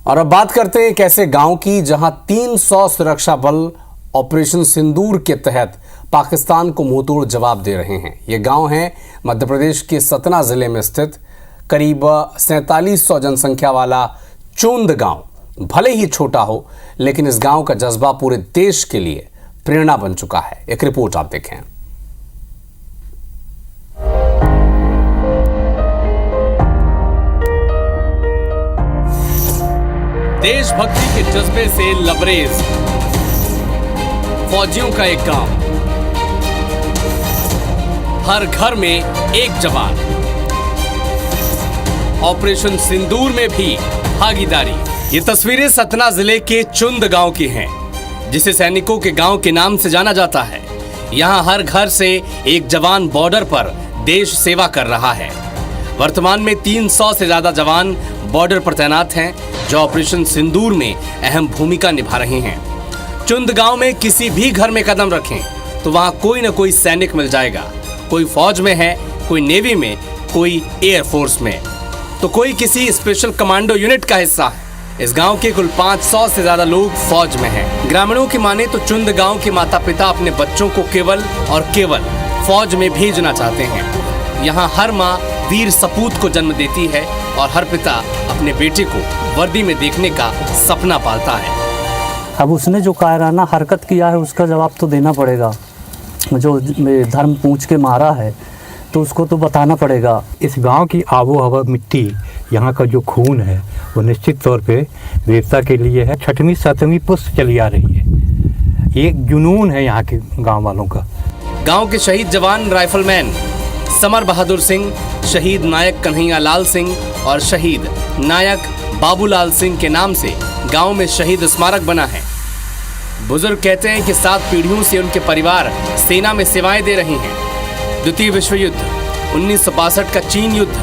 और अब बात करते हैं एक ऐसे गांव की जहां 300 सुरक्षा बल ऑपरेशन सिंदूर के तहत पाकिस्तान को मुंहतोड़ जवाब दे रहे हैं। ये गांव है मध्य प्रदेश के सतना जिले में स्थित करीब 4700 जनसंख्या वाला चुंद गांव। भले ही छोटा हो, लेकिन इस गांव का जज्बा पूरे देश के लिए प्रेरणा बन चुका है। एक रिपोर्ट आप देखें। देशभक्ति के जज्बे से लबरेज फौजियों का एक गांव, हर घर में एक जवान, ऑपरेशन सिंदूर में भी भागीदारी। ये तस्वीरें सतना जिले के चुंद गांव की हैं, जिसे सैनिकों के गांव के नाम से जाना जाता है। यहां हर घर से एक जवान बॉर्डर पर देश सेवा कर रहा है। वर्तमान में 300 से ज्यादा जवान बॉर्डर पर तैनात हैं, जो ऑपरेशन सिंदूर में अहम भूमिका निभा रहे हैं। चुंद गांव में किसी भी घर में कदम रखें तो वहां कोई न कोई सैनिक मिल जाएगा। कोई फौज में है, कोई नेवी में, कोई एयरफोर्स में, तो कोई किसी स्पेशल कमांडो यूनिट का हिस्सा है। इस गांव के कुल 500 से ज्यादा लोग फौज में हैं। ग्रामीणों की माने तो चुंद गांव के माता पिता अपने बच्चों को केवल और केवल फौज में भेजना चाहते हैं। यहाँ हर माँ वीर सपूत को जन्म देती है और हर पिता अपने बेटे को वर्दी में देखने का सपना पालता है। अब उसने जो कायराना हरकत किया है उसका जवाब तो देना पड़ेगा। जो धर्म पूछ के मारा है तो उसको तो बताना पड़ेगा। इस गांव की आबो हवा, मिट्टी, यहाँ का जो खून है वो निश्चित तौर पे वीरता के लिए है। 6वीं 7वीं पुस्त चली आ रही है। एक जुनून है यहाँ के गांव वालों का। गांव के शहीद जवान राइफलमैन समर बहादुर सिंह, शहीद नायक कन्हैया लाल सिंह और शहीद नायक बाबूलाल सिंह के नाम से गांव में शहीद स्मारक बना है। बुजुर्ग कहते हैं कि 7 पीढ़ियों से उनके परिवार सेना में सेवाएं दे रही हैं। द्वितीय विश्व युद्ध, 1962 का चीन युद्ध,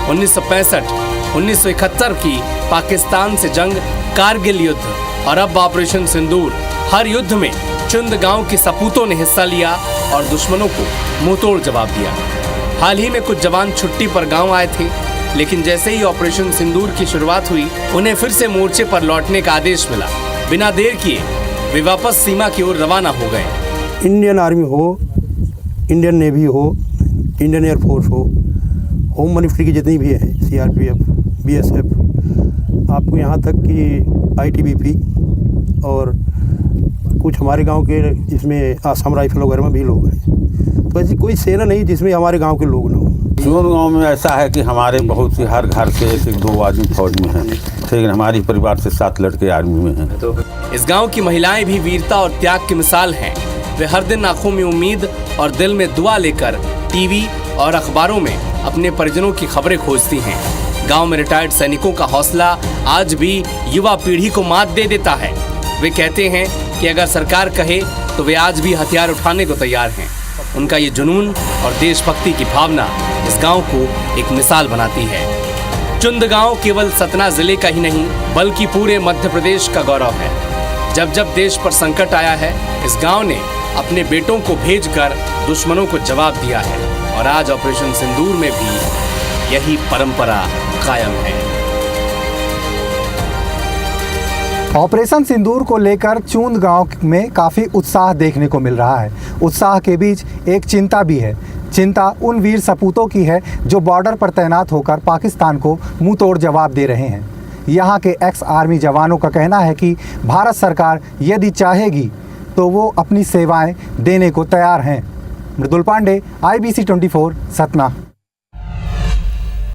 1965, 1971 की पाकिस्तान से जंग, कारगिल युद्ध और अब ऑपरेशन सिंदूर। हर युद्ध में चुंद गांव के सपूतों ने हिस्सा लिया और दुश्मनों को मुंहतोड़ जवाब दिया। हाल ही में कुछ जवान छुट्टी पर गांव आए थे, लेकिन जैसे ही ऑपरेशन सिंदूर की शुरुआत हुई, उन्हें फिर से मोर्चे पर लौटने का आदेश मिला। बिना देर किए वे वापस सीमा की ओर रवाना हो गए। इंडियन आर्मी हो, इंडियन नेवी हो, इंडियन एयरफोर्स हो, होम मिनिस्ट्री की जितनी भी है, CRPF, BSF, आपको यहाँ तक कि ITBP और कुछ हमारे गांव के इसमें आसाम राइफल वगैरह में भी लोग हैं। तो ऐसी कोई सेना नहीं जिसमें हमारे गांव के लोग ना हो। चुंद गांव में ऐसा है कि हमारे बहुत सी हर घर से 1-2 आदमी फौज में हैं, लेकिन हमारे परिवार से 7 लड़के आर्मी में हैं। इस गांव की महिलाएं भी वीरता और त्याग की मिसाल हैं। वे हर दिन आंखों में उम्मीद और दिल में दुआ लेकर टीवी और अखबारों में अपने परिजनों की खबरें खोजती हैं। गांव में रिटायर्ड सैनिकों का हौसला आज भी युवा पीढ़ी को मात दे देता है। वे कहते हैं कि अगर सरकार कहे तो वे आज भी हथियार उठाने को तैयार हैं। उनका ये जुनून और देशभक्ति की भावना इस गांव को एक मिसाल बनाती है। चुंद गांव केवल सतना जिले का ही नहीं, बल्कि पूरे मध्य प्रदेश का गौरव है। जब जब देश पर संकट आया है, इस गांव ने अपने बेटों को भेजकर दुश्मनों को जवाब दिया है और आज ऑपरेशन सिंदूर में भी यही परंपरा कायम है। ऑपरेशन सिंदूर को लेकर चुंद गांव में काफ़ी उत्साह देखने को मिल रहा है। उत्साह के बीच एक चिंता भी है। चिंता उन वीर सपूतों की है जो बॉर्डर पर तैनात होकर पाकिस्तान को मुंह तोड़ जवाब दे रहे हैं। यहाँ के एक्स आर्मी जवानों का कहना है कि भारत सरकार यदि चाहेगी तो वो अपनी सेवाएं देने को तैयार हैं। मृदुल पांडे, IBC 24, सतना।